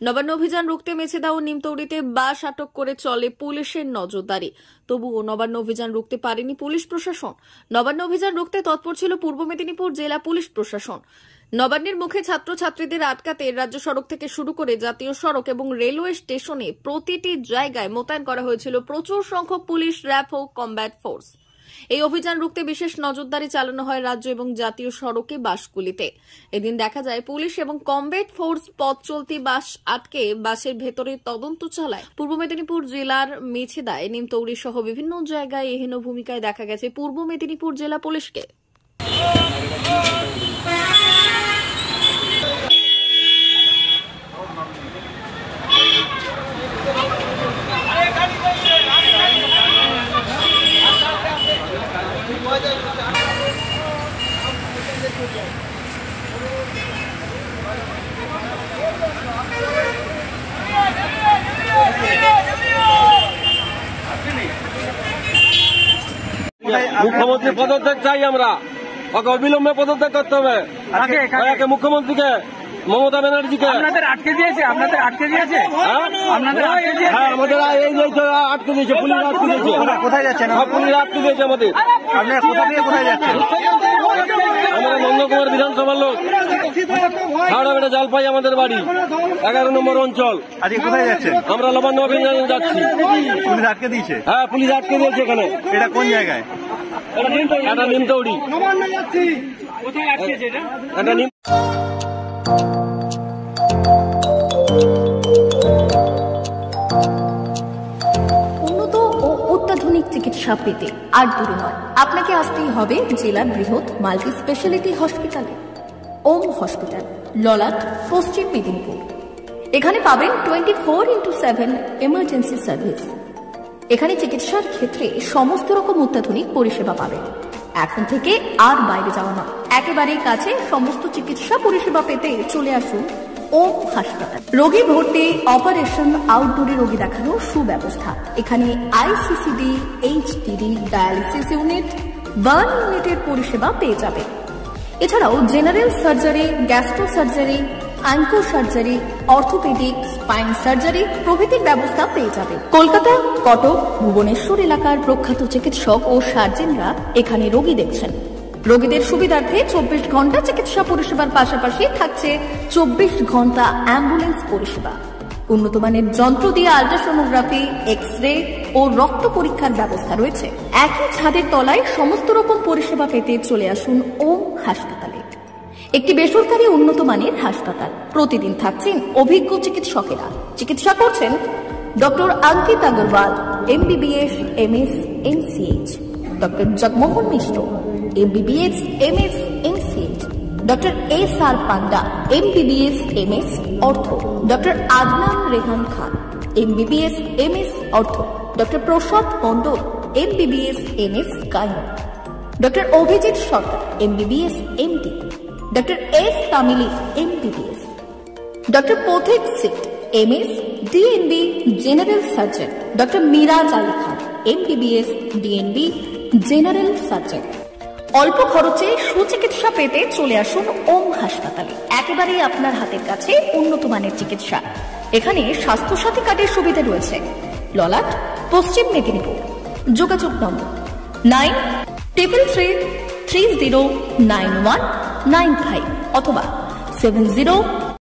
নবান্ন অভিযান রুখতে মেছেদা ও নিমতৌড়িতে বাস আটক করে চলে পুলিশের নজরদারি। তবুও নবান্ন অভিযান রুখতে পারেনি পুলিশ প্রশাসন। নবান্ন অভিযান রুখতে তৎপর ছিল পূর্ব মেদিনীপুর জেলা পুলিশ প্রশাসন। নবান্নের মুখে ছাত্রছাত্রীদের আটকাতে রাজ্য সড়ক থেকে শুরু করে জাতীয় সড়ক এবং রেলওয়ে স্টেশনে প্রতিটি জায়গায় মোতায়েন করা হয়েছিল প্রচুর সংখ্যক পুলিশ, র্যাব ও কমব্যাট ফোর্স। এই অভিযান রুখতে বিশেষ নজরদারি চালানো হয় রাজ্য এবং জাতীয় সড়কে বাসগুলিতে। এদিন দেখা যায় পুলিশ এবং কমব্যাট ফোর্স পথ চলতি বাস আটকে বাসের ভেতরে তদন্ত চালায়। পূর্ব মেদিনীপুর জেলার মেছেদায়, নিমতৌড়ি সহ বিভিন্ন জায়গায় এহেন ভূমিকায় দেখা গেছে পূর্ব মেদিনীপুর জেলা পুলিশকে। মুখ্যমন্ত্রী পদত্যাগ চাই আমরা, ওকে অবিলম্বে পদত্যাগ করতে হবে। মুখ্যমন্ত্রীকে, মমতা ব্যানার্জিকে আপনাদের আটকে দিয়েছে, আমাদের আটকে দিয়েছে, আমাদের আটকে দিয়েছে, পুলিশ আটকে দিয়েছে। কোথায় যাচ্ছেন? সব পুলিশ আটকে দিয়েছে আমাদের। আপনারা কোথা থেকে কোথায় যাচ্ছেন? আমরা নন্দকুমার বিধানসভার লোক, হাওড়া জালপাই আমাদের বাড়ি, 11 নম্বর অঞ্চল। আজকে কোথায় যাচ্ছেন? আমরা নবান্ন অভিযানে যাচ্ছি। পুলিশ আটকে দিয়েছে? হ্যাঁ, পুলিশ আটকে দিয়েছে। এখানে এটা কোন জায়গায়? এটা নিমতৌড়ি। এটা উন্নত ও অত্যাধুনিক চিকিৎসা পেতে আর দূরে নয়, আপনাকে আসতেই হবে জেলার বৃহৎ মাল্টি স্পেশালিটি হসপিটালে। ওম হসপিটাল, ললাট, পশ্চিম মেদিনীপুর। এখানে পাবেন 24/7 এমার্জেন্সি সার্ভিস। এখানে চিকিৎসার ক্ষেত্রে সমস্ত রকম অত্যাধুনিক পরিষেবা পাবেন। এখন থেকে আর বাইরে যাওয়া নয়, একেবারেই কাছে সমস্ত চিকিৎসা পরিষেবা পেতে চলে আসুন ওম হাসপাতাল। রোগী ভর্তি, অপারেশন, আউটডোরে রোগী দেখানোর সুব্যবস্থা। এখানে ICCD, HDD, dialysis unit, burn ইউনিটের পরিষেবা পেয়ে যাবে। এছাড়াও general surgery, gastro surgery, onco surgery, orthopaedic, spine surgery প্রভৃতির ব্যবস্থা পেয়ে যাবে। কলকাতা, কটক, ভুবনেশ্বর এলাকার প্রখ্যাত চিকিৎসক ও সার্জেনরা এখানে রোগী দেখছেন। রোগীদের সুবিধার্থে 24 ঘন্টা চিকিৎসা পরিষেবার পাশাপাশি থাকছে 24 ঘন্টা অ্যাম্বুলেন্স পরিষেবা। উন্নত মানের যন্ত্র দিয়ে আল্ট্রাসোনোগ্রাফি, এক্স-রে ও রক্ত পরীক্ষার ব্যবস্থা রয়েছে। একই ছাদের তলায় সমস্ত রকম পরিষেবা পেতে চলে আসুন ওম হাসপাতালে। একটি বেসরকারি উন্নত মানের হাসপাতাল। প্রতিদিন থাকছেন অভিজ্ঞ চিকিৎসকেরা। চিকিৎসা করছেন doctor Ankit Agarwal, MBBS, MS, MCH, doctor Jagmohan Mishra, MBBS, MS, MCH, doctor SR Panda, MBBS, MS, ortho, doctor Adnan Rehan Khan, MBBS, MS, ortho, doctor Prasad Mondal, MBBS, MS, gynae, doctor Abhijit Sarkar, MBBS, MD, doctor S Tamili, MBBS, doctor Pathik সিট, MS, DNB, general surgeon, doctor Miraj Ali Khan, MBBS, DNB, general surgeon. অল্প খরচে সুচিকিৎসা পেতে চলে আসুন ওম হাসপাতালে। একেবারেই আপনার হাতের কাছে উন্নত মানের চিকিৎসা। এখানে স্বাস্থ্যসাথী কার্ডের সুবিধা রয়েছে। ললাট, পশ্চিম মেদিনীপুর। যোগাযোগ নম্বর 9333309195 অথবা 70